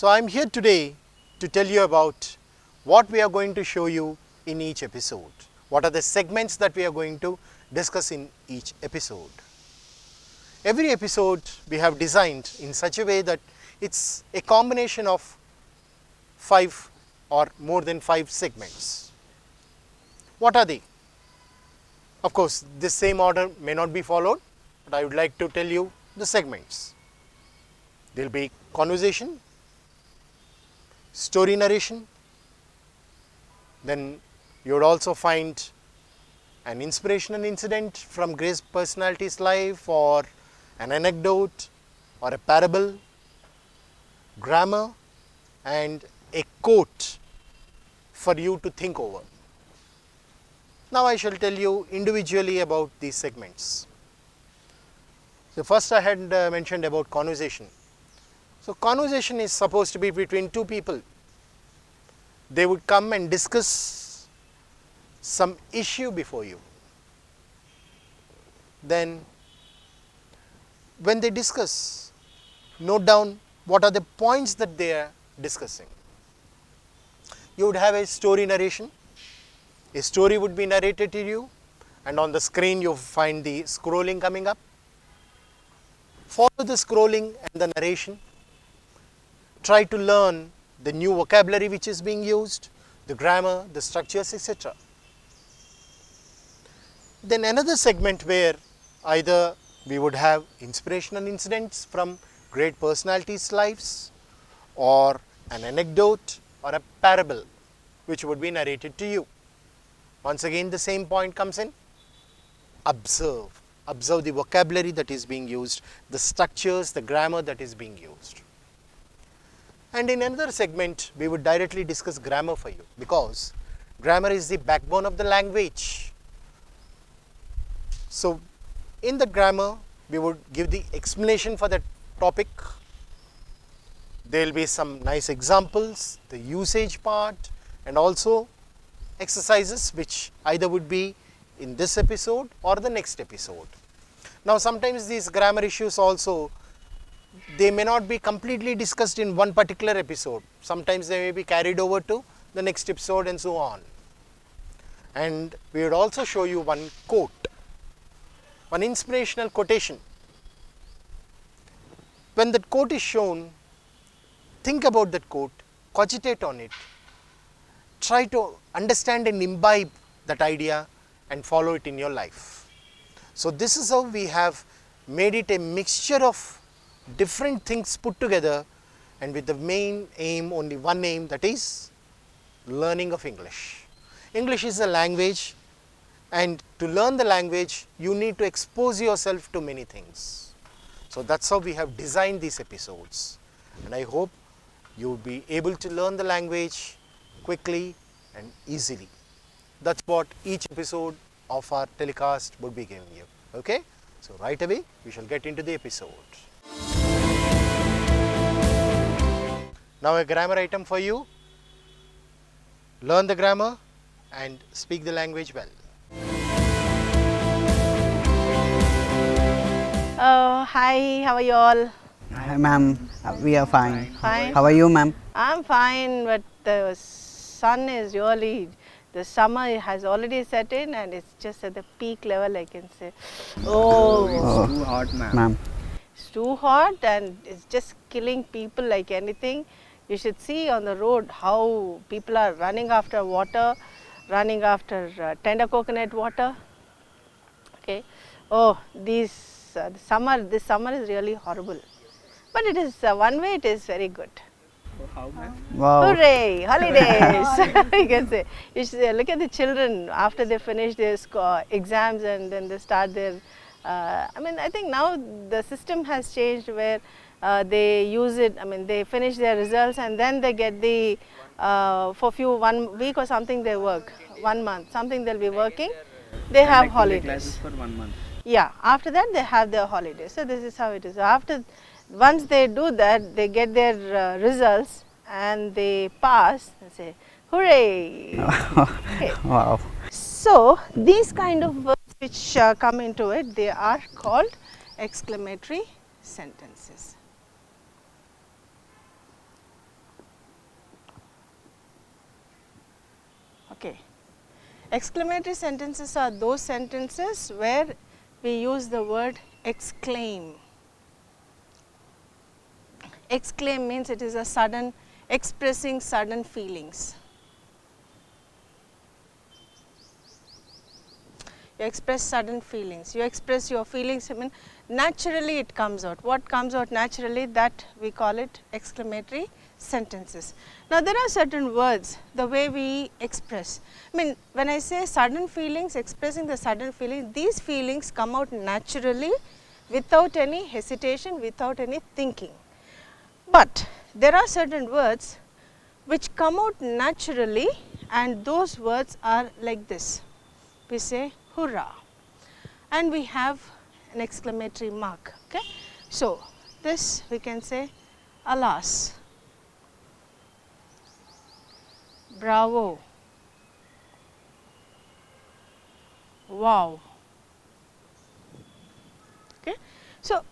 So I am here today to tell you about what we are going to show you in each episode. What are the segments that we are going to discuss in each episode. Every episode we have designed in such a way that it's a combination of 5 or more than 5 segments. What are they? Of course, this same order may not be followed, but I would like to tell you the segments. There will be conversation, story narration, then you would also find an inspirational incident from Grace's personality's life, or an anecdote, or a parable, grammar, and a quote for you to think over. Now I shall tell you individually about these segments. So first I had mentioned about conversation. So conversation is supposed to be between two people. They would come and discuss some issue before you. Then when they discuss, note down what are the points that they are discussing. You would have a story narration. A story would be narrated to you, and on the screen you find the scrolling coming up. Follow the scrolling and the narration. Try to learn the new vocabulary which is being used, the grammar, the structures, etc. Then another segment where either we would have inspirational incidents from great personalities' lives, or an anecdote or a parable which would be narrated to you. Once again the same point comes in. Observe the vocabulary that is being used, the structures, the grammar that is being used. And in another segment we would directly discuss grammar for you, because grammar is the backbone of the language. So in the grammar we would give the explanation for that topic. There will be some nice examples, the usage part, and also exercises which either would be in this episode or the next episode. Now sometimes these grammar issues also, they may not be completely discussed in one particular episode. Sometimes they may be carried over to the next episode and so on. And we would also show you one quote, one inspirational quotation. When that quote is shown, think about that quote, cogitate on it, try to understand and imbibe that idea and follow it in your life. So this is how we have made it a mixture of different things put together, and with the main aim, only one aim, that is learning of English. English is a language, and to learn the language you need to expose yourself to many things. So that's how we have designed these episodes, and I hope you will be able to learn the language quickly and easily. That's what each episode of our telecast would be giving you. Okay? So right away we shall get into the episode. Now a grammar item for you. Learn the grammar and speak the language well. Hi, how are you all? Hi ma'am, we are fine. Fine. How are you ma'am? I'm fine, but the sun is really, the summer has already set in and it's just at the peak level, I can say. Oh, Oh, Too hot, ma'am. ma'am. it's too hot and it's just killing people like anything. You should see on the road how people are running after water, running after tender coconut water. Okay. Oh, this summer is really horrible. But it is, one way it is very good. So how, ma'am? Wow. Hooray, holidays, you can say. You should look at the children after they finish their exams and then they start their, I think now the system has changed where they use it, they finish their results and then they get the, for 1 week or something they work, 1 month, something they'll be working, they have Classes holidays. for 1 month. Yeah, after that they have their holidays. So this is how it is. Once they do that, they get their results and they pass and say, hooray! Okay. Wow. So these kind of verbs which come into it, they are called exclamatory sentences. Okay. Exclamatory sentences are those sentences where we use the word exclaim. Exclaim means it is a sudden, expressing sudden feelings. You express sudden feelings, you express your feelings, I mean naturally it comes out. What comes out naturally, that we call it exclamatory sentences. Now there are certain words, the way we express, I mean when I say sudden feelings, expressing the sudden feelings, these feelings come out naturally without any hesitation, without any thinking. But there are certain words which come out naturally, and those words are like this. We say hurrah, and we have an exclamatory mark. Okay? So, this we can say alas, bravo, wow. Okay? So,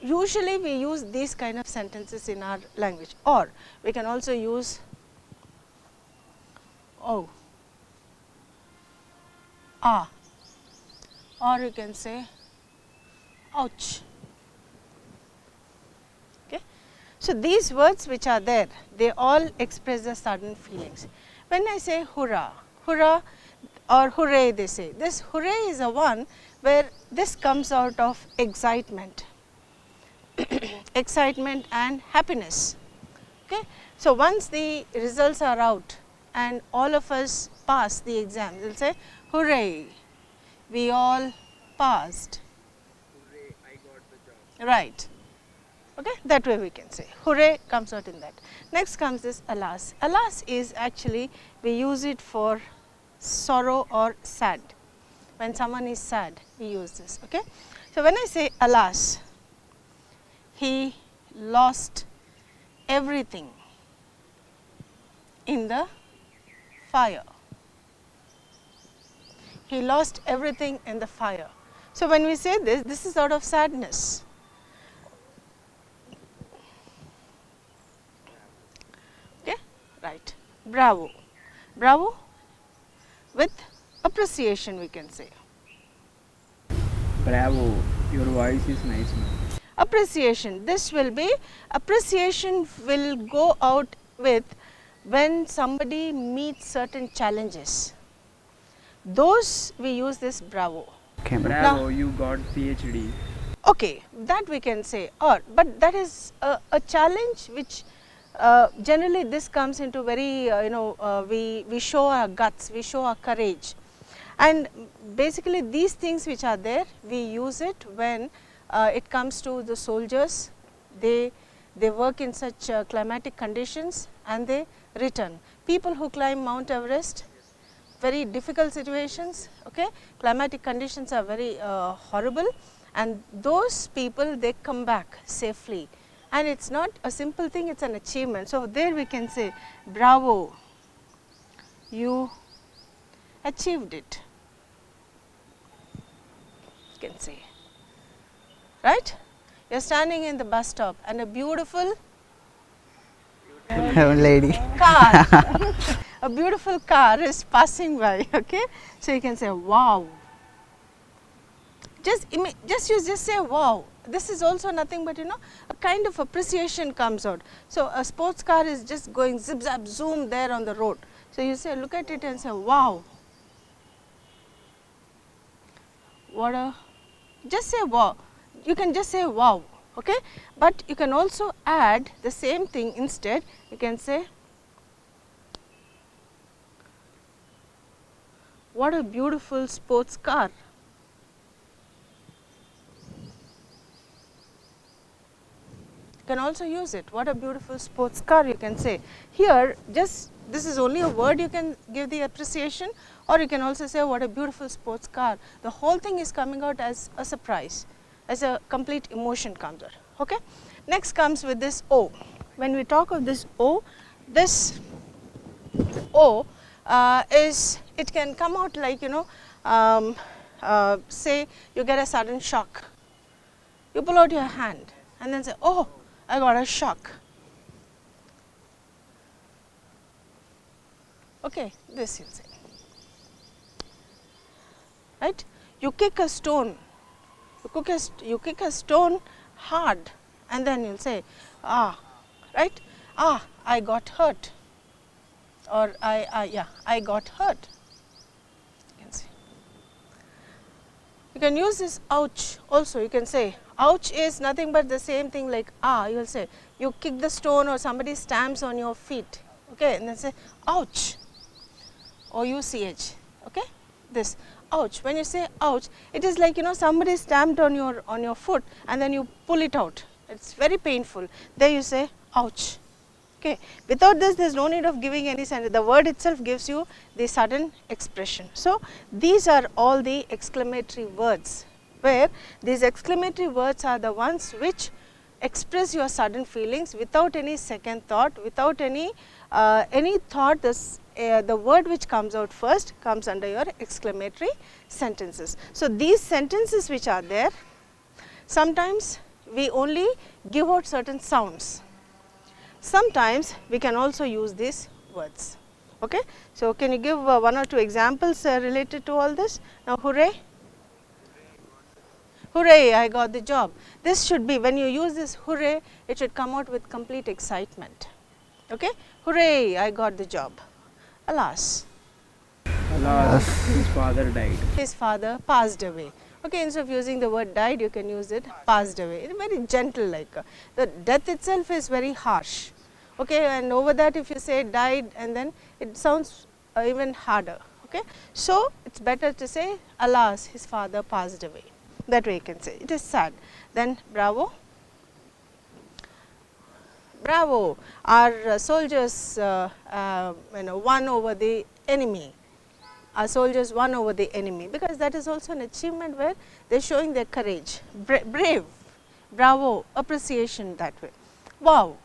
usually we use these kind of sentences in our language, or we can also use oh, ah, or you can say ouch. Okay. So, these words which are there, they all express the sudden feelings. When I say hurrah, hurrah or hooray, they say, this hooray is a one where this comes out of excitement, excitement and happiness. Okay. So, once the results are out and all of us pass the exam, we will say hooray, we all passed. Hooray, I got the job. Right. Okay, that way we can say hooray comes out in that. Next comes this alas. Alas is actually, we use it for sorrow or sad. When someone is sad, we use this. Okay. So, when I say alas, he lost everything in the fire. He lost everything in the fire. So, when we say this, this is out of sadness. Okay, right. Bravo. Bravo with appreciation, we can say. Bravo, your voice is nice, man. Appreciation. This will be, appreciation will go out with when somebody meets certain challenges. Those we use this bravo. Okay, ma'am. Bravo, you got PhD. Okay, that we can say, or but that is a challenge which generally this comes into very we show our guts, we show our courage, and basically these things which are there, we use it when it comes to the soldiers. They work in such climatic conditions and they return. People who climb Mount Everest, very difficult situations, okay, climatic conditions are very horrible, and those people, they come back safely, and it is not a simple thing, it is an achievement. So, there we can say bravo, you achieved it, you can say, right. You are standing in the bus stop and a beautiful Lady. car, a beautiful car is passing by, okay. So, you can say wow, just say wow. This is also nothing but a kind of appreciation comes out. So, a sports car is just going zip zap zoom there on the road. So, you say look at it and say wow, what a, just say wow, you can just say wow, okay. But you can also add the same thing instead, you can say what a beautiful sports car. You can also use it, what a beautiful sports car, you can say. Here just this is only a word, you can give the appreciation, or you can also say what a beautiful sports car. The whole thing is coming out as a surprise, as a complete emotion comes out. Okay. Next comes with this O. When we talk of this O, this O is, it can come out like say you get a sudden shock, you pull out your hand and then say, oh, I got a shock. Okay, this you'll say. Right? You kick a stone, you kick a stone hard, and then you'll say, ah, right? Ah, I got hurt, or I got hurt. You can say. You can use this ouch also. You can say ouch is nothing but the same thing like ah. You will say you kick the stone or somebody stamps on your feet. Okay, and then say ouch. O-U-C-H. Okay, this ouch. When you say ouch, it is like somebody stamped on your foot and then you pull it out. It's very painful. There you say ouch. Okay. Without this, there is no need of giving any sentence. The word itself gives you the sudden expression. So, these are all the exclamatory words, where these exclamatory words are the ones which express your sudden feelings without any second thought, without any thought. The word which comes out first comes under your exclamatory sentences. So, these sentences which are there, sometimes we only give out certain sounds. Sometimes we can also use these words. Okay. So, can you give one or two examples related to all this? Now, hooray! Hooray, I got the job. This should be, when you use this hooray, it should come out with complete excitement. Okay. Hooray, I got the job. Alas, Alas, his father died. his father passed away. Okay, instead of using the word died, you can use it passed away. It's very gentle, like the death itself is very harsh. Okay, and over that if you say died, and then it sounds even harder. Okay, so it's better to say alas, his father passed away. That way you can say it is sad. Then bravo. Bravo, our soldiers won over the enemy. Our soldiers won over the enemy, because that is also an achievement where they are showing their courage. Brave, bravo, appreciation that way. Wow,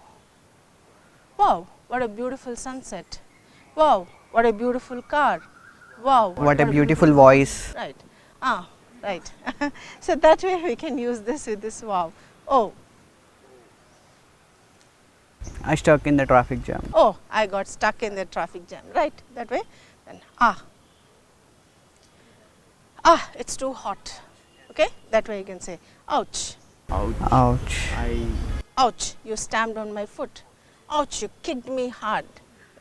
wow, what a beautiful sunset. Wow, what a beautiful car. Wow, What a beautiful voice. Right, right. So that way we can use this with this wow. Oh, I stuck in the traffic jam. oh, I got stuck in the traffic jam. Right, that way. Then it's too hot. Okay, that way you can say ouch. Ouch. Ouch. Ouch, you stamped on my foot. Ouch, you kicked me hard.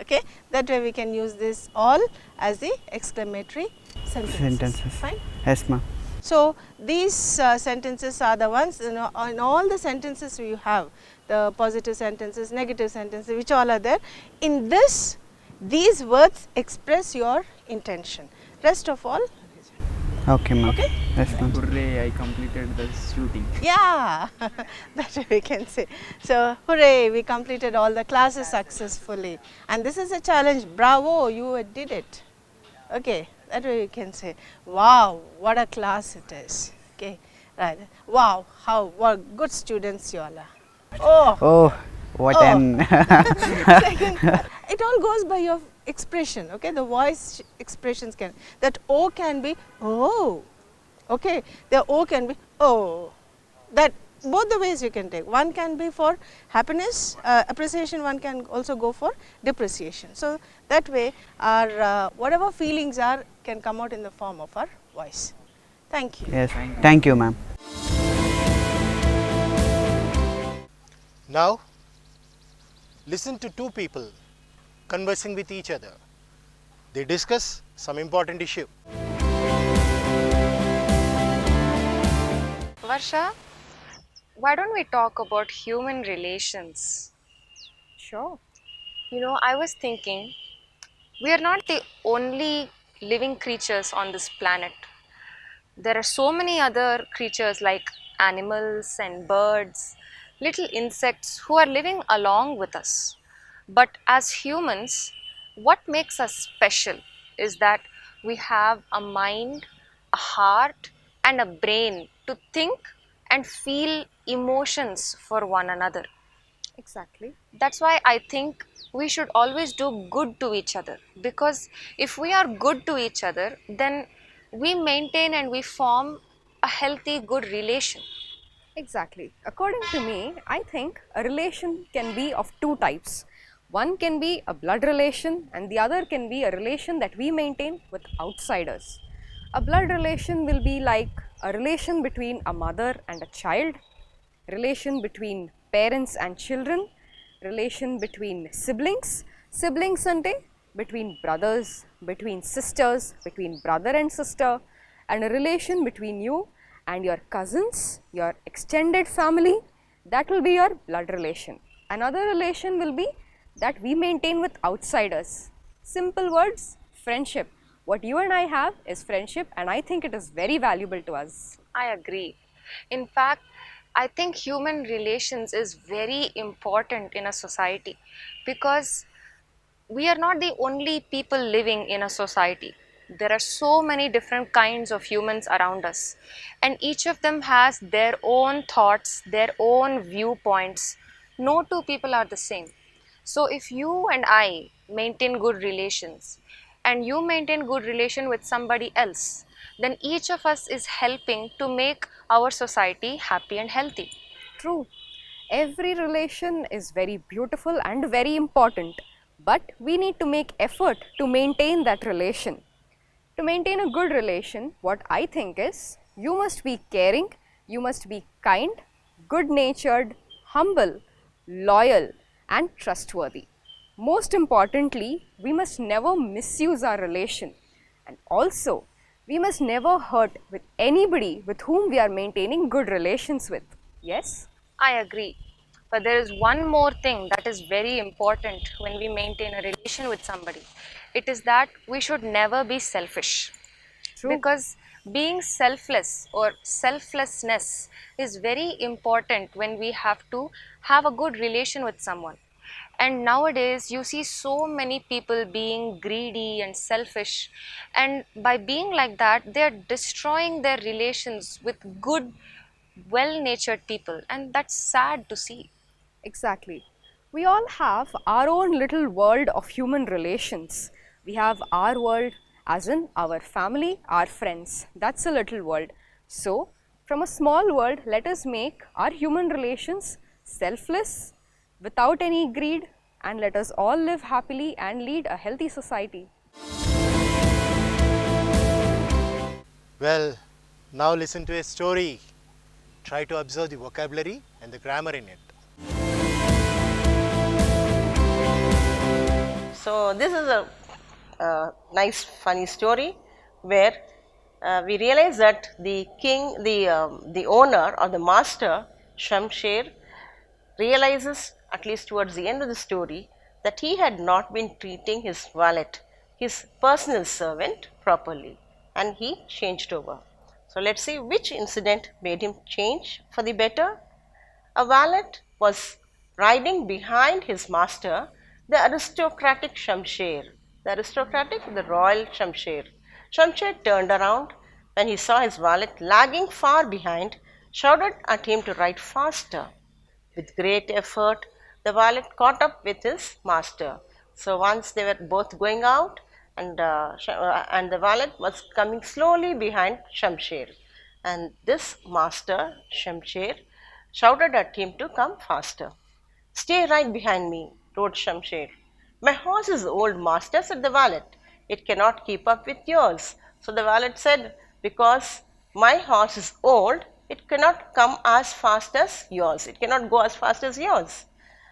Okay, that way we can use this all as the exclamatory sentences. Fine. Yes, ma'am. So, these sentences are the ones, in all the sentences you have, the positive sentences, negative sentences, which all are there. In this, these words express your intention. Rest of all, Okay, ma'am. Okay. Yes, ma'am. Hooray, I completed the shooting. yeah, that way we can say. So, hooray, we completed all the classes successfully. And this is a challenge, bravo, you did it. Okay, that way you can say, wow, what a class it is. Okay, right. Wow, what good students you all are. Oh, Oh, what Oh. an. second, it all goes by your expression. Okay, the voice expressions can, that O can be oh, okay, the O can be oh, that both the ways you can take. One can be for happiness, appreciation, one can also go for depreciation. So, that way our whatever feelings are can come out in the form of our voice. Thank you. Yes, thank you, ma'am. Now, listen to two people conversing with each other. They discuss some important issue. Varsha, why don't we talk about human relations? Sure. You know, I was thinking, we are not the only living creatures on this planet. There are so many other creatures like animals and birds, little insects who are living along with us. But as humans, what makes us special is that we have a mind, a heart, and a brain to think and feel emotions for one another. Exactly. That's why I think we should always do good to each other, because if we are good to each other, then we maintain and we form a healthy, good relation. Exactly. According to me, I think a relation can be of two types. One can be a blood relation and the other can be a relation that we maintain with outsiders. A blood relation will be like a relation between a mother and a child, relation between parents and children, relation between siblings, siblings ante between brothers, between sisters, between brother and sister, and a relation between you and your cousins, your extended family, that will be your blood relation. Another relation will be that we maintain with outsiders. Simple words, friendship. What you and I have is friendship, and I think it is very valuable to us. I agree. In fact, I think human relations is very important in a society because we are not the only people living in a society. There are so many different kinds of humans around us, and each of them has their own thoughts, their own viewpoints. No two people are the same. So if you and I maintain good relations and you maintain good relation with somebody else, then each of us is helping to make our society happy and healthy. True. Every relation is very beautiful and very important, but we need to make effort to maintain that relation. To maintain a good relation, what I think is you must be caring, you must be kind, good natured, humble, loyal, and trustworthy. Most importantly, we must never misuse our relation, and also we must never hurt with anybody with whom we are maintaining good relations with. Yes? I agree. But there is one more thing that is very important when we maintain a relation with somebody. It is that we should never be selfish. True. Because being selfless or selflessness is very important when we have to have a good relation with someone. And nowadays you see so many people being greedy and selfish, and by being like that they are destroying their relations with good, well-natured people, and that's sad to see. Exactly. We all have our own little world of human relations. We have our world as in our family, our friends. That's a little world. So, from a small world, let us make our human relations selfless, without any greed, and let us all live happily and lead a healthy society. Well, now listen to a story. Try to observe the vocabulary and the grammar in it. So this is a nice funny story where we realize that the king, the owner or the master Shamsher realizes, at least towards the end of the story, that he had not been treating his valet, his personal servant, properly, and he changed over. So let's see which incident made him change for the better. A valet was riding behind his master, the aristocratic Shamsher. The royal Shamsher. Shamsher turned around when he saw his valet lagging far behind, shouted at him to ride faster. With great effort, the valet caught up with his master. So once they were both going out, and the valet was coming slowly behind Shamsher, and this master Shamsher shouted at him to come faster. "Stay right behind me," roared Shamsher. "My horse is old, master," said the valet. "It cannot keep up with yours." So the valet said, "Because my horse is old, it cannot come as fast as yours. It cannot go as fast as yours."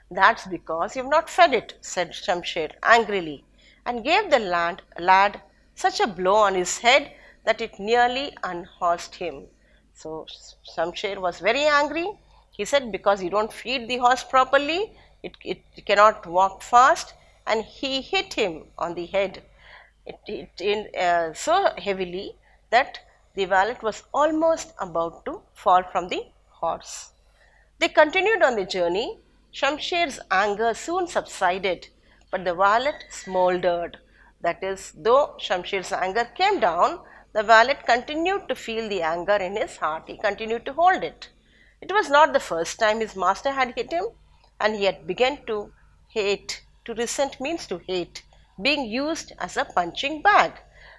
"That's because you have not fed it," said Shamsher angrily, and gave the lad such a blow on his head that it nearly unhorsed him. So Shamsher was very angry. He said, "Because you don't feed the horse properly, it cannot walk fast," and he hit him on the head so heavily that the valet was almost about to fall from the horse. They continued on the journey. Shamsher's anger soon subsided, but the valet smoldered. That is, though Shamsher's anger came down, the valet continued to feel the anger in his heart. He continued to hold it. It was not the first time his master had hit him, and he had begun to hate. To resent means to hate, being used as a punching bag.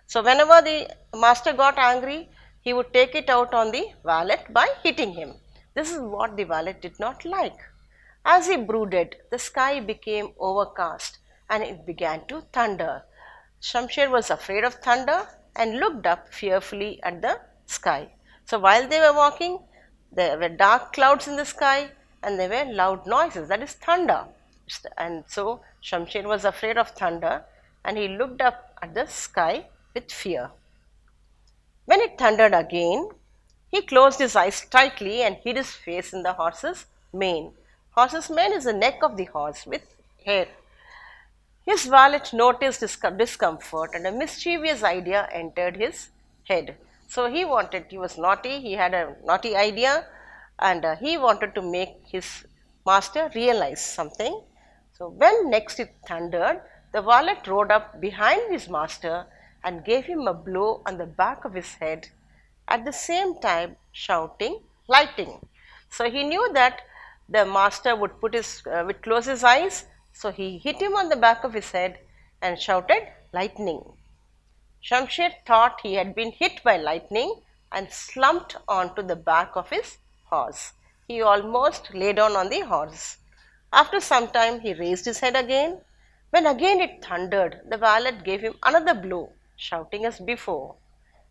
So whenever the master got angry, he would take it out on the valet by hitting him. This is what the valet did not like. As he brooded, the sky became overcast and it began to thunder. Shamsher was afraid of thunder and looked up fearfully at the sky. So while they were walking, there were dark clouds in the sky and there were loud noises, that is thunder. And so Shamsher was afraid of thunder and he looked up at the sky with fear. When it thundered again, he closed his eyes tightly and hid his face in the horse's mane. Horse's mane is the neck of the horse with hair. His valet noticed his discomfort and a mischievous idea entered his head. So he was naughty, he had a naughty idea and he wanted to make his master realize something. So when next it thundered, the valet rode up behind his master and gave him a blow on the back of his head, at the same time shouting, "Lightning!" So he knew that the master would close his eyes, so he hit him on the back of his head and shouted, "Lightning!" Shamsher thought he had been hit by lightning and slumped onto the back of his horse. He almost lay down on the horse. After some time he raised his head again. When again it thundered, the valet gave him another blow, shouting as before.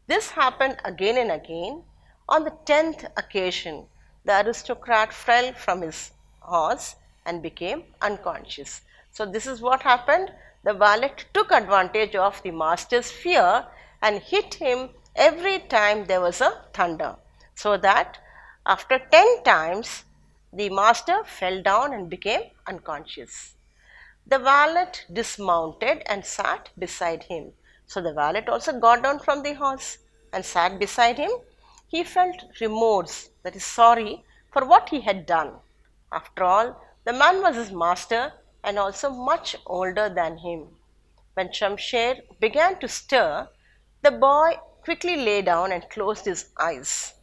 This happened again and again. On the 10th occasion, the aristocrat fell from his horse and became unconscious. So this is what happened. The valet took advantage of the master's fear and hit him every time there was a thunder, so that after 10 times the master fell down and became unconscious. The valet dismounted and sat beside him. So the valet also got down from the horse and sat beside him. He felt remorse, that is sorry, for what he had done. After all, the man was his master and also much older than him. When Shamsher began to stir, the boy quickly lay down and closed his eyes.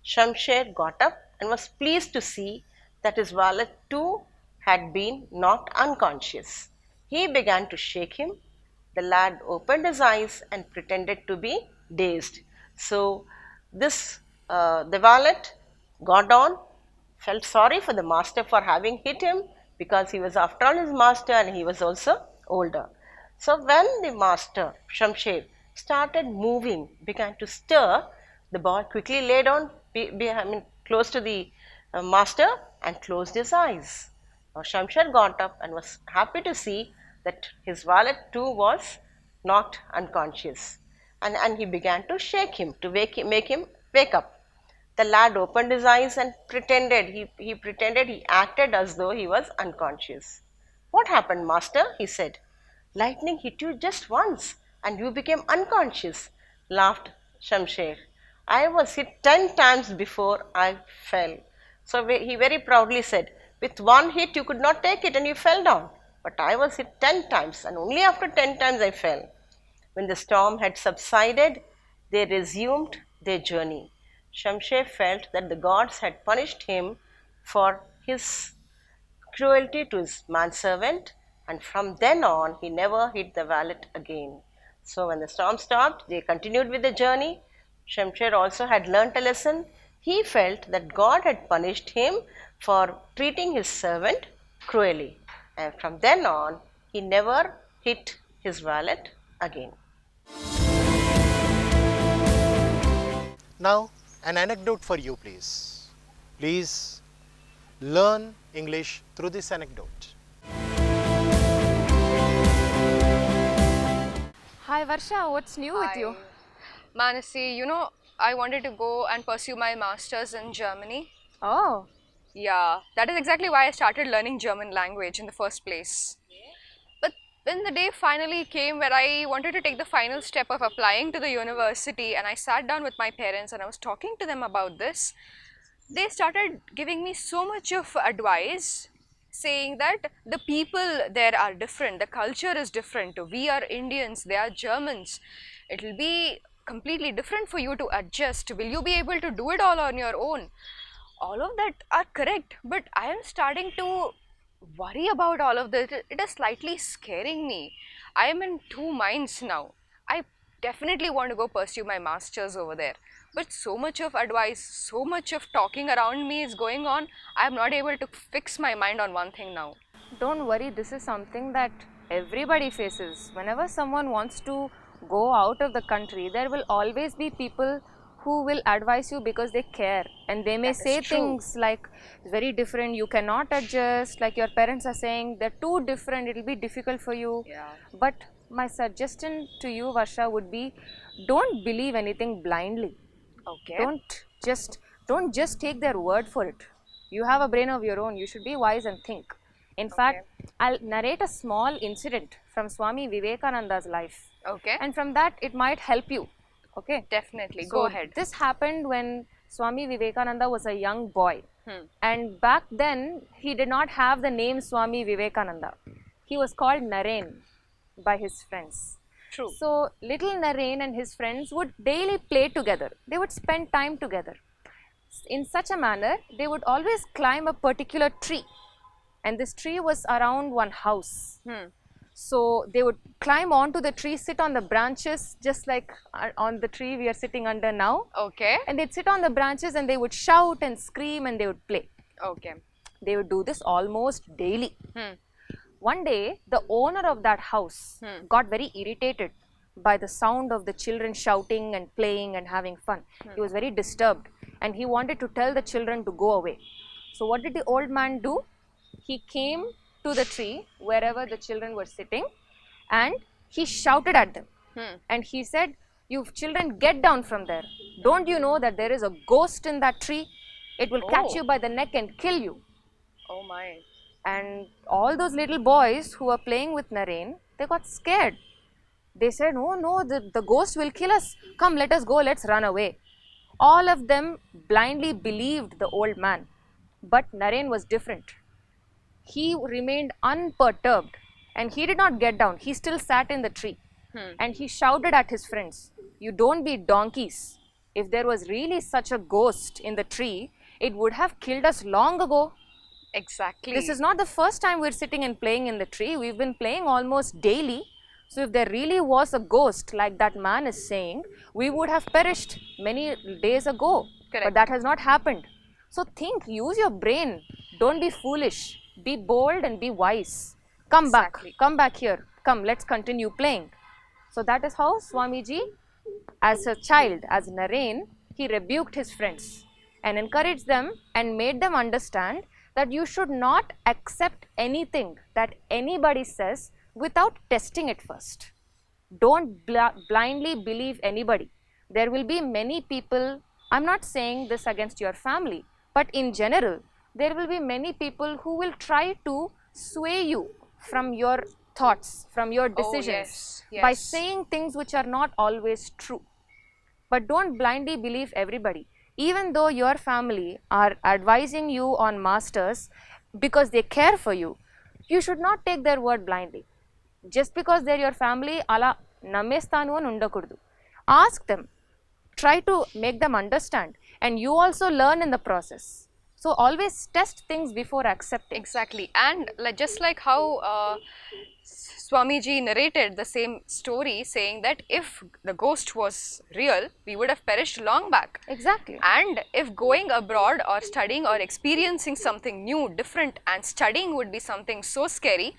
Shamsher got up and was pleased to see that his valet too had been knocked unconscious. He began to shake him. The lad opened his eyes and pretended to be dazed. So the valet got on, felt sorry for the master for having hit him, because he was after all his master and he was also older. So when the master, Shamsher, started moving, began to stir, the boy quickly lay down close to the master and closed his eyes. Now Shamsher got up and was happy to see that his valet too was knocked unconscious, and he began to shake him to make him wake up. The lad opened his eyes and he acted as though he was unconscious. "What happened, master?" he said. "Lightning hit you just once and you became unconscious," laughed Shamsher. "I was hit 10 times before I fell." So he very proudly said, "With one hit you could not take it and you fell down, but I was hit 10 times and only after 10 times I fell." When the storm had subsided, they resumed their journey. Shamsher felt that the gods had punished him for his cruelty to his manservant, and from then on he never hit the valet again. So when the storm stopped, they continued with the journey. Shamsher also had learnt a lesson. He felt that God had punished him for treating his servant cruelly, and from then on he never hit his valet again. Now, an anecdote for you, please. Please learn English through this anecdote. Hi Varsha, what's new with you? Manasi, I wanted to go and pursue my masters in Germany. Oh, Yeah, that is exactly why I started learning German language in the first place. But when the day finally came where I wanted to take the final step of applying to the university, and I sat down with my parents and I was talking to them about this, they started giving me so much of advice, saying that the people there are different, the culture is different, we are Indians, they are Germans, it will be completely different for you to adjust, will you be able to do it all on your own? All of that are correct, but I am starting to worry about all of this. It is slightly scaring me. I am in two minds now. I definitely want to go pursue my master's over there. But so much of advice, so much of talking around me is going on, I am not able to fix my mind on one thing now. Don't worry, this is something that everybody faces. Whenever someone wants to go out of the country, there will always be people who will advise you because they care, and they may say things like very different, you cannot adjust, like your parents are saying they're too different, it will be difficult for you. But my suggestion to you, Varsha, would be don't believe anything blindly. Okay. Don't just take their word for it. You have a brain of your own, you should be wise and think. In fact, I'll narrate a small incident from Swami Vivekananda's life. Okay. And from that it might help you. Okay, Definitely. so Go ahead. this happened when Swami Vivekananda was a young boy. And back then he did not have the name Swami Vivekananda. He was called Naren by his friends. True. So little Naren and his friends would daily play together. They would spend time together. In such a manner, they would always climb a particular tree. And this tree was around one house. So they would climb onto the tree, sit on the branches, just like on the tree we are sitting under now. Okay. And they'd sit on the branches and they would shout and scream and they would play. Okay. They would do this almost daily. One day, the owner of that house got very irritated by the sound of the children shouting and playing and having fun. He was very disturbed and he wanted to tell the children to go away. So what did the old man do? He came to the tree wherever the children were sitting and he shouted at them. And he said, "You children, get down from there. Don't you know that there is a ghost in that tree? It will catch you by the neck and kill you." Oh my. And all those little boys who were playing with Naren, they got scared. They said, "Oh no, the ghost will kill us. Come, let us go, let's run away." All of them blindly believed the old man. But Naren was different. He remained unperturbed and he did not get down. He still sat in the tree and he shouted at his friends, "You don't be donkeys. If there was really such a ghost in the tree, it would have killed us long ago." Exactly. This is not the first time we're sitting and playing in the tree. We've been playing almost daily. So if there really was a ghost like that man is saying, we would have perished many days ago. Correct. But that has not happened. So think, use your brain. Don't be foolish. Be bold and be wise. Come back here. Come, let's continue playing. So that is how Swamiji, as a child, as Naren, he rebuked his friends and encouraged them and made them understand that you should not accept anything that anybody says without testing it first. Don't blindly believe anybody. There will be many people, I'm not saying this against your family, but in general, there will be many people who will try to sway you from your thoughts, from your decisions, by saying things which are not always true. But don't blindly believe everybody. Even though your family are advising you on masters because they care for you, you should not take their word blindly. Just because they're your family, ala namestanu an undakudu. Ask them, try to make them understand, and you also learn in the process. So always test things before accepting. Exactly. And just like how Swamiji narrated the same story, saying that if the ghost was real, we would have perished long back. Exactly. And if going abroad or studying or experiencing something new, different, and studying would be something so scary,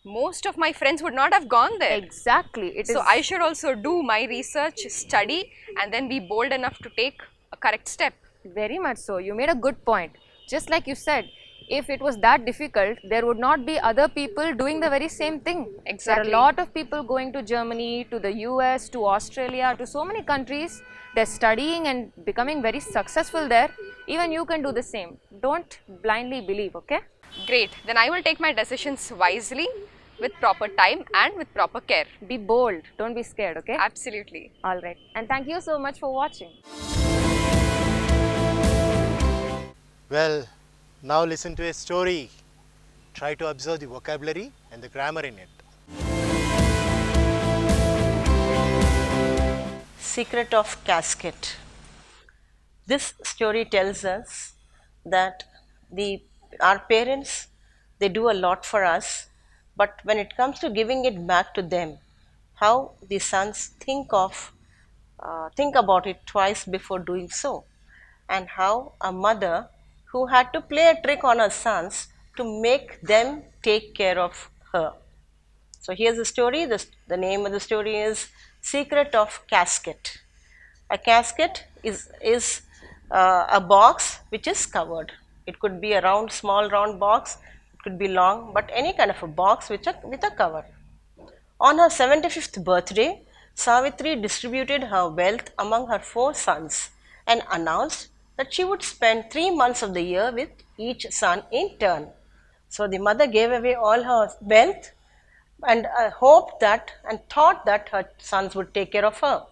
most of my friends would not have gone there. Exactly. So I should also do my research, study, and then be bold enough to take a correct step. Very much so. You made a good point. Just like you said, if it was that difficult, there would not be other people doing the very same thing. Exactly. There are a lot of people going to Germany, to the US, to Australia, to so many countries. They're studying and becoming very successful there. Even you can do the same. Don't blindly believe, okay? Great. Then I will take my decisions wisely, with proper time and with proper care. Be bold. Don't be scared, okay? Absolutely. All right. And thank you so much for watching. Well, now listen to a story. Try to observe the vocabulary and the grammar in it. Secret of Casket. This story tells us that our parents, they do a lot for us, but when it comes to giving it back to them, how the sons think about it twice before doing so, and how a mother who had to play a trick on her sons to make them take care of her. So here's the story. The name of the story is Secret of Casket. A casket is a box which is covered. It could be a small round box, it could be long, but any kind of a box with a cover. On her 75th birthday, Savitri distributed her wealth among her 4 sons and announced that she would spend 3 months of the year with each son in turn. So the mother gave away all her wealth and hoped that and thought that her sons would take care of her.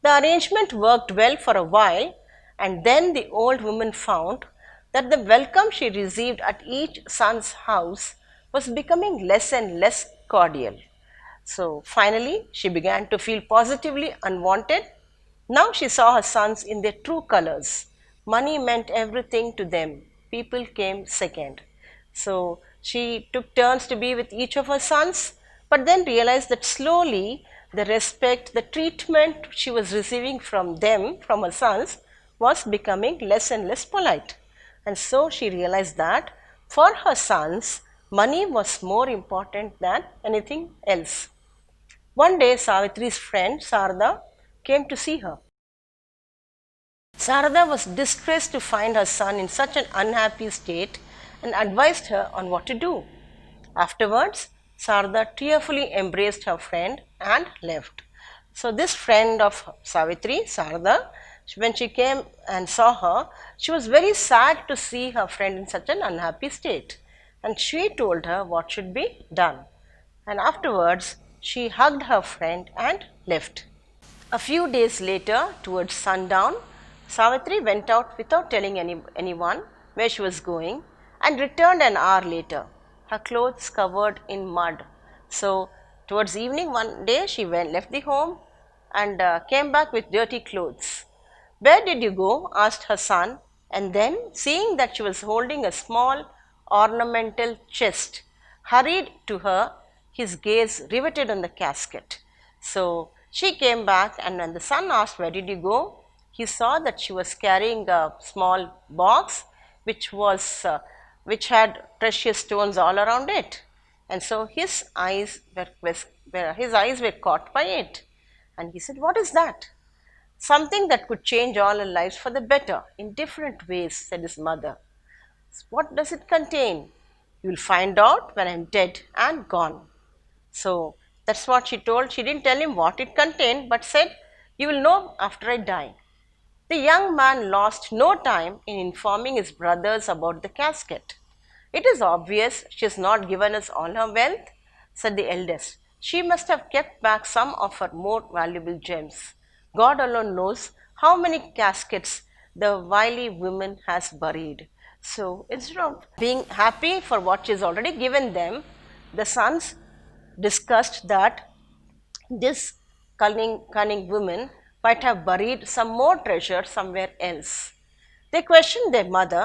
The arrangement worked well for a while, and then the old woman found that the welcome she received at each son's house was becoming less and less cordial. So finally, she began to feel positively unwanted. Now she saw her sons in their true colors. Money meant everything to them. People came second. So she took turns to be with each of her sons, but then realized that slowly the respect, the treatment she was receiving from them, from her sons, was becoming less and less polite. And so she realized that for her sons, money was more important than anything else. One day, Savitri's friend Sarada came to see her. Sarada was distressed to find her son in such an unhappy state and advised her on what to do. Afterwards, Sarada tearfully embraced her friend and left. So this friend of Savitri, Sarada, when she came and saw her, she was very sad to see her friend in such an unhappy state, and she told her what should be done. And afterwards, she hugged her friend and left. A few days later, towards sundown, Savitri went out without telling anyone where she was going and returned an hour later, her clothes covered in mud. So towards evening one day, she left the home and came back with dirty clothes. "Where did you go?" asked her son, and then, seeing that she was holding a small ornamental chest, hurried to her, his gaze riveted on the casket. So she came back, and when the son asked, "Where did you go?" he saw that she was carrying a small box which had precious stones all around it, and so his eyes were caught by it, and he said, "What is that?" "Something that could change all our lives for the better in different ways," said his mother. "What does it contain?" "You will find out when I am dead and gone." So that's what she told. She didn't tell him what it contained, but said, "You will know after I die." The young man lost no time in informing his brothers about the casket. "It is obvious she has not given us all her wealth," said the eldest. "She must have kept back some of her more valuable gems. God alone knows how many caskets the wily woman has buried." So instead of being happy for what she has already given them, the sons discussed that this cunning woman might have buried some more treasure somewhere else. They questioned their mother,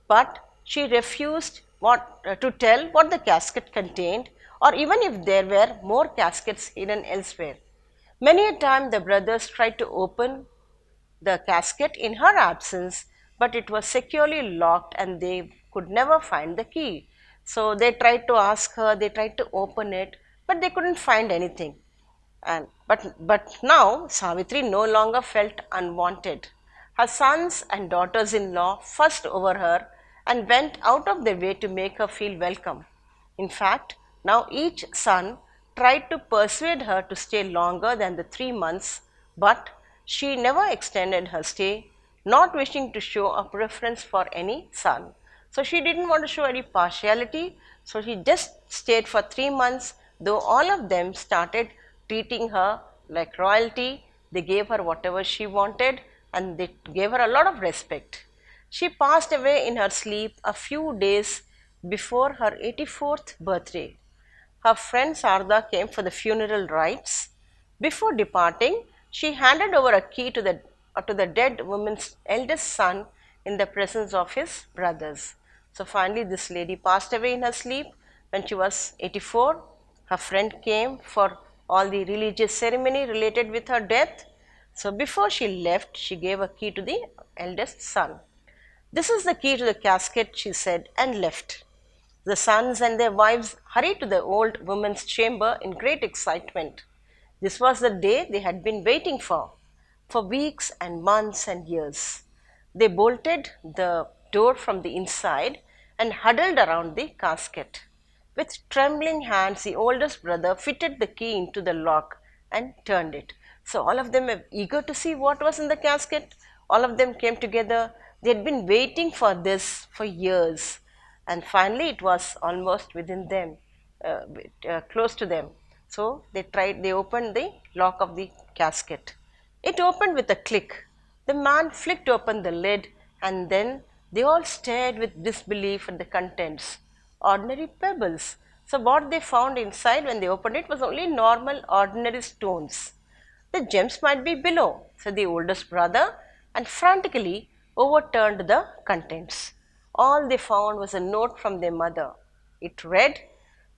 but she refused to tell what the casket contained, or even if there were more caskets hidden elsewhere. Many a time the brothers tried to open the casket in her absence, but it was securely locked and they could never find the key. So they tried to ask her, they tried to open it, but they couldn't find anything. But now Savitri no longer felt unwanted. Her sons and daughters-in-law fussed over her and went out of their way to make her feel welcome. In fact, now each son tried to persuade her to stay longer than the 3 months, but she never extended her stay, not wishing to show a preference for any son. So she didn't want to show any partiality, so she just stayed for 3 months, though all of them started treating her like royalty. They gave her whatever she wanted and they gave her a lot of respect. She passed away in her sleep a few days before her 84th birthday. Her friend Sarda came for the funeral rites. Before departing, she handed over a key to the dead woman's eldest son in the presence of his brothers. So finally this lady passed away in her sleep when she was 84. Her friend came for all the religious ceremony related with her death. So before she left, she gave a key to the eldest son. "This is the key to the casket," she said, and left. The sons and their wives hurried to the old woman's chamber in great excitement. This was the day they had been waiting for weeks and months and years. They bolted the door from the inside and huddled around the casket. With trembling hands, the oldest brother fitted the key into the lock and turned it. So all of them were eager to see what was in the casket. All of them came together. They had been waiting for this for years. And finally it was almost within them, close to them. So they opened the lock of the casket. It opened with a click. The man flicked open the lid, and then they all stared with disbelief at the contents. Ordinary pebbles. So what they found inside when they opened it was only normal, ordinary stones. "The gems might be below," said the oldest brother, and frantically overturned the contents. All they found was a note from their mother. It read,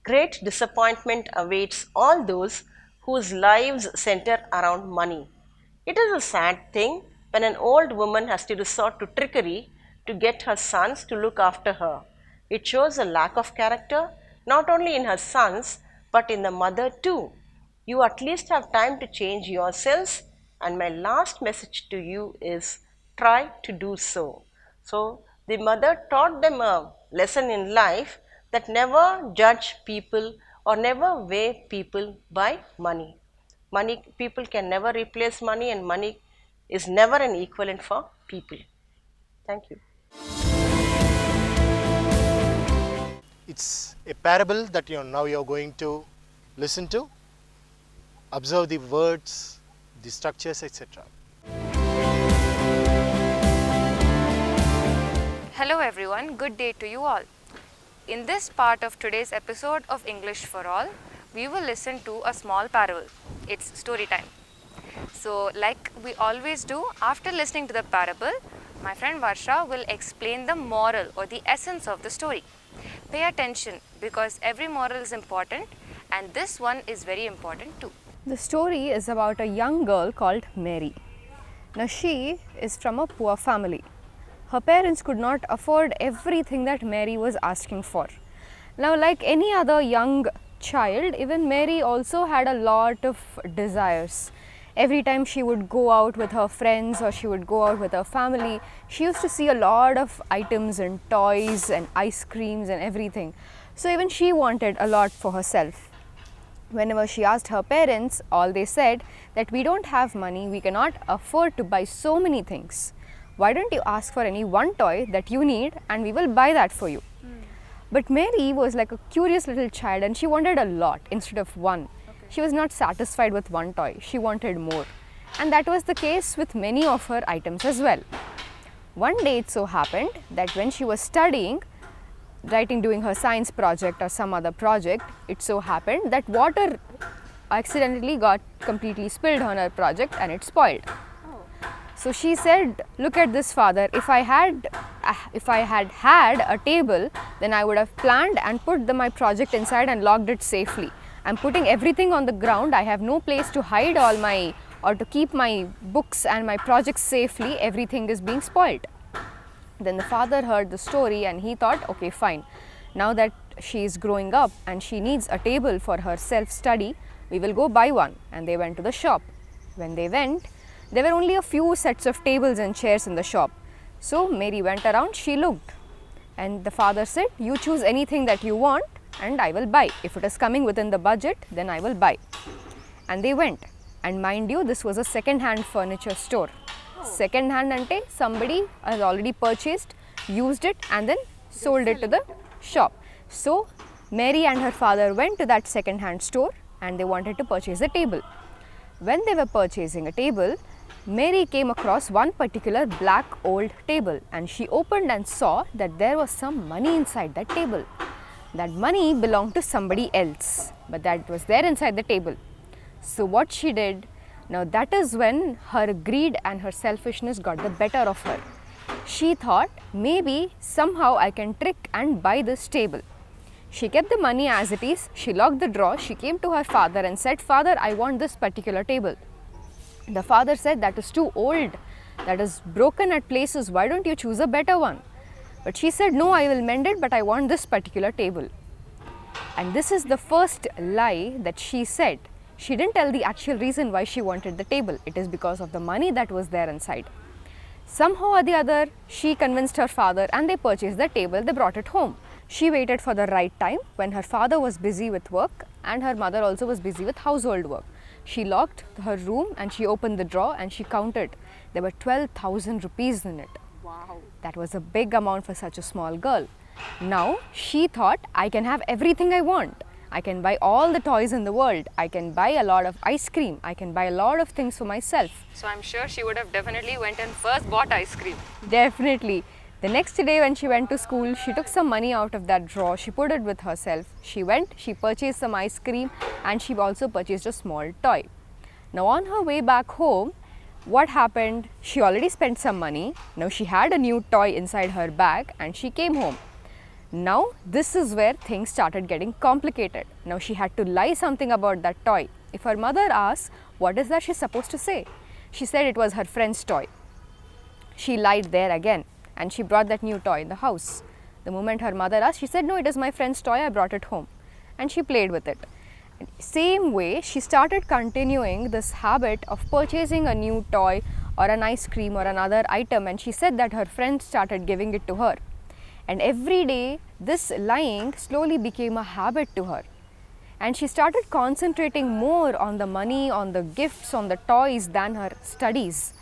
"Great disappointment awaits all those whose lives center around money. It is a sad thing when an old woman has to resort to trickery to get her sons to look after her. It shows a lack of character, not only in her sons, but in the mother too. You at least have time to change yourselves, and my last message to you is try to do so." So the mother taught them a lesson in life that never judge people or never weigh people by money. People can never replace money, and money is never an equivalent for people. Thank you. It's a parable that you're going to listen to. Observe the words, the structures, etc. Hello everyone, good day to you all. In this part of today's episode of English for All, we will listen to a small parable. It's story time. So like we always do, after listening to the parable, my friend Varsha will explain the moral or the essence of the story. Pay attention because every moral is important, and this one is very important too. The story is about a young girl called Mary. Now she is from a poor family. Her parents could not afford everything that Mary was asking for. Now like any other young child, even Mary also had a lot of desires. Every time she would go out with her friends or she would go out with her family, she used to see a lot of items and toys and ice creams and everything. So even she wanted a lot for herself. Whenever she asked her parents, all they said that we don't have money, we cannot afford to buy so many things. Why don't you ask for any one toy that you need and we will buy that for you. But Mary was like a curious little child and she wanted a lot instead of one. She was not satisfied with one toy, she wanted more. And that was the case with many of her items as well. One day it so happened that when she was studying, doing her science project or some other project, it so happened that water accidentally got completely spilled on her project and it spoiled. So she said, "Look at this, father, if I had had a table, then I would have planned and put my project inside and locked it safely. I'm putting everything on the ground, I have no place to hide or to keep my books and my projects safely, everything is being spoiled." Then the father heard the story and he thought, okay fine, now that she is growing up and she needs a table for her self-study, we will go buy one. And they went to the shop. When they went, there were only a few sets of tables and chairs in the shop. So Mary went around, she looked, and the father said, "You choose anything that you want and I will buy. If it is coming within the budget, then I will buy." And they went. And mind you, this was a second-hand furniture store. Second-hand ante somebody has already purchased, used it and then sold it to the shop. So Mary and her father went to that second-hand store and they wanted to purchase a table. When they were purchasing a table, Mary came across one particular black old table and she opened and saw that there was some money inside that table. That money belonged to somebody else, but that was there inside the table. So what she did, now that is when her greed and her selfishness got the better of her. She thought, maybe somehow I can trick and buy this table. She kept the money as it is, she locked the drawer, she came to her father and said, "Father, I want this particular table." The father said, "That is too old, that is broken at places, why don't you choose a better one?" But she said, "No, I will mend it, but I want this particular table." And this is the first lie that she said. She didn't tell the actual reason why she wanted the table. It is because of the money that was there inside. Somehow or the other, she convinced her father and they purchased the table, they brought it home. She waited for the right time when her father was busy with work and her mother also was busy with household work. She locked her room and she opened the drawer and she counted. There were 12,000 rupees in it. Wow. That was a big amount for such a small girl. Now she thought, I can have everything I want. I can buy all the toys in the world. I can buy a lot of ice cream. I can buy a lot of things for myself. So I'm sure she would have definitely went and first bought ice cream. Definitely. The next day when she went to school, she took some money out of that drawer, she put it with herself. She went, she purchased some ice cream and she also purchased a small toy. Now on her way back home, what happened? She already spent some money. Now she had a new toy inside her bag and she came home. Now this is where things started getting complicated. Now she had to lie something about that toy. If her mother asks, what is that she's supposed to say? She said it was her friend's toy. She lied there again and she brought that new toy in the house. The moment her mother asked, she said, "No, it is my friend's toy, I brought it home." And she played with it. Same way, she started continuing this habit of purchasing a new toy or an ice cream or another item, and she said that her friends started giving it to her. And every day, this lying slowly became a habit to her. And she started concentrating more on the money, on the gifts, on the toys than her studies.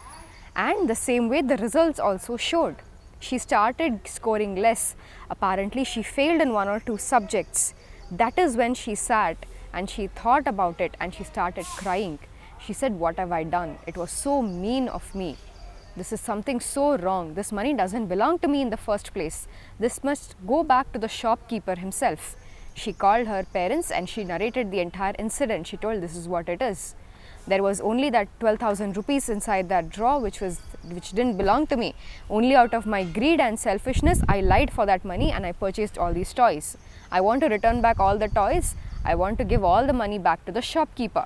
And the same way, the results also showed. She started scoring less. Apparently, she failed in 1 or 2 subjects. That is when she sat and she thought about it and she started crying. She said, "What have I done? It was so mean of me. This is something so wrong. This money doesn't belong to me in the first place. This must go back to the shopkeeper himself." She called her parents and she narrated the entire incident. She told, "This is what it is. There was only that 12,000 rupees inside that drawer which didn't belong to me. Only out of my greed and selfishness, I lied for that money and I purchased all these toys. I want to return back all the toys. I want to give all the money back to the shopkeeper."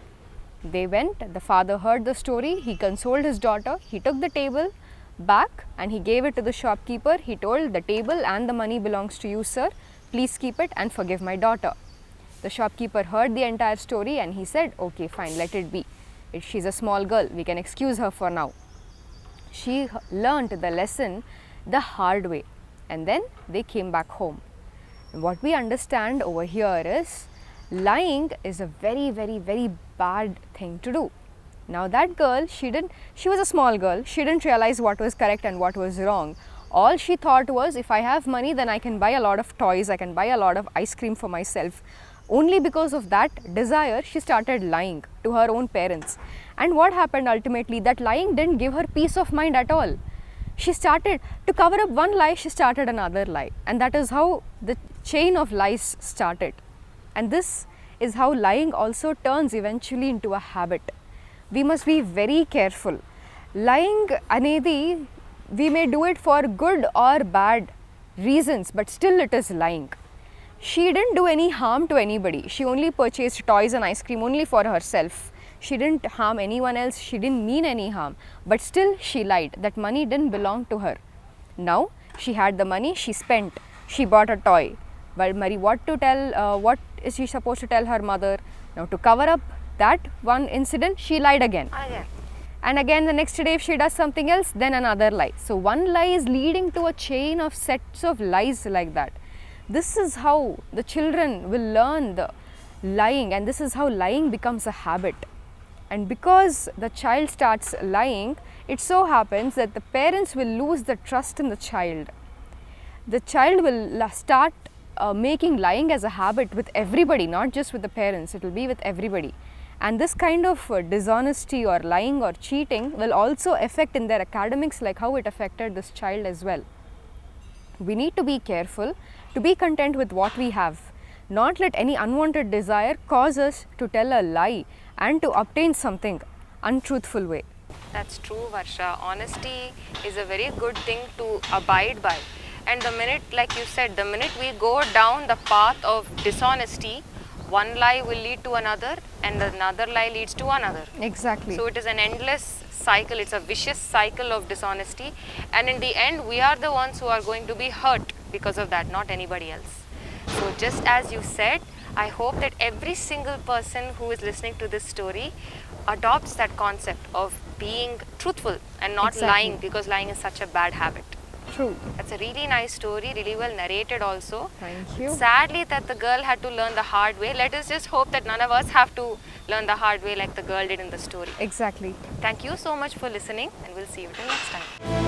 They went, the father heard the story, he consoled his daughter, he took the table back and he gave it to the shopkeeper. He told, "The table and the money belongs to you, sir. Please keep it and forgive my daughter." The shopkeeper heard the entire story and he said, "Okay, fine, let it be. She's a small girl, we can excuse her for now." She learnt the lesson the hard way and then they came back home. What we understand over here is lying is a very, very, very bad thing to do. Now that girl, she was a small girl, she didn't realize what was correct and what was wrong. All she thought was, if I have money, then I can buy a lot of toys, I can buy a lot of ice cream for myself. Only because of that desire, she started lying to her own parents. And what happened ultimately? That lying didn't give her peace of mind at all. She started to cover up one lie, she started another lie. And that is how the chain of lies started. And this is how lying also turns eventually into a habit. We must be very careful. Lying anedi, we may do it for good or bad reasons, but still it is lying. She didn't do any harm to anybody. She only purchased toys and ice cream only for herself. She didn't harm anyone else. She didn't mean any harm. But still she lied. That money didn't belong to her. Now she had the money, she spent. She bought a toy. Well, Marie, what is she supposed to tell her mother? Now to cover up that one incident, she lied again. And again the next day if she does something else, then another lie. So one lie is leading to a chain of sets of lies like that. This is how the children will learn the lying, and this is how lying becomes a habit. And because the child starts lying, it so happens that the parents will lose the trust in the child. The child will start making lying as a habit with everybody, not just with the parents, it will be with everybody. And this kind of dishonesty or lying or cheating will also affect in their academics, like how it affected this child as well. We need to be careful, to be content with what we have, not let any unwanted desire cause us to tell a lie and to obtain something untruthful way. That's true, Varsha. Honesty is a very good thing to abide by. And the minute, like you said, the minute we go down the path of dishonesty, one lie will lead to another and another lie leads to another. Exactly. So it is an endless cycle, it's a vicious cycle of dishonesty, and in the end we are the ones who are going to be hurt because of that, not anybody else. So just as you said, I hope that every single person who is listening to this story adopts that concept of being truthful and not Exactly. lying, because lying is such a bad habit. True. That's a really nice story, really well narrated also. Thank you. Sadly that the girl had to learn the hard way. Let us just hope that none of us have to learn the hard way like the girl did in the story. Exactly. Thank you so much for listening, and we'll see you till next time.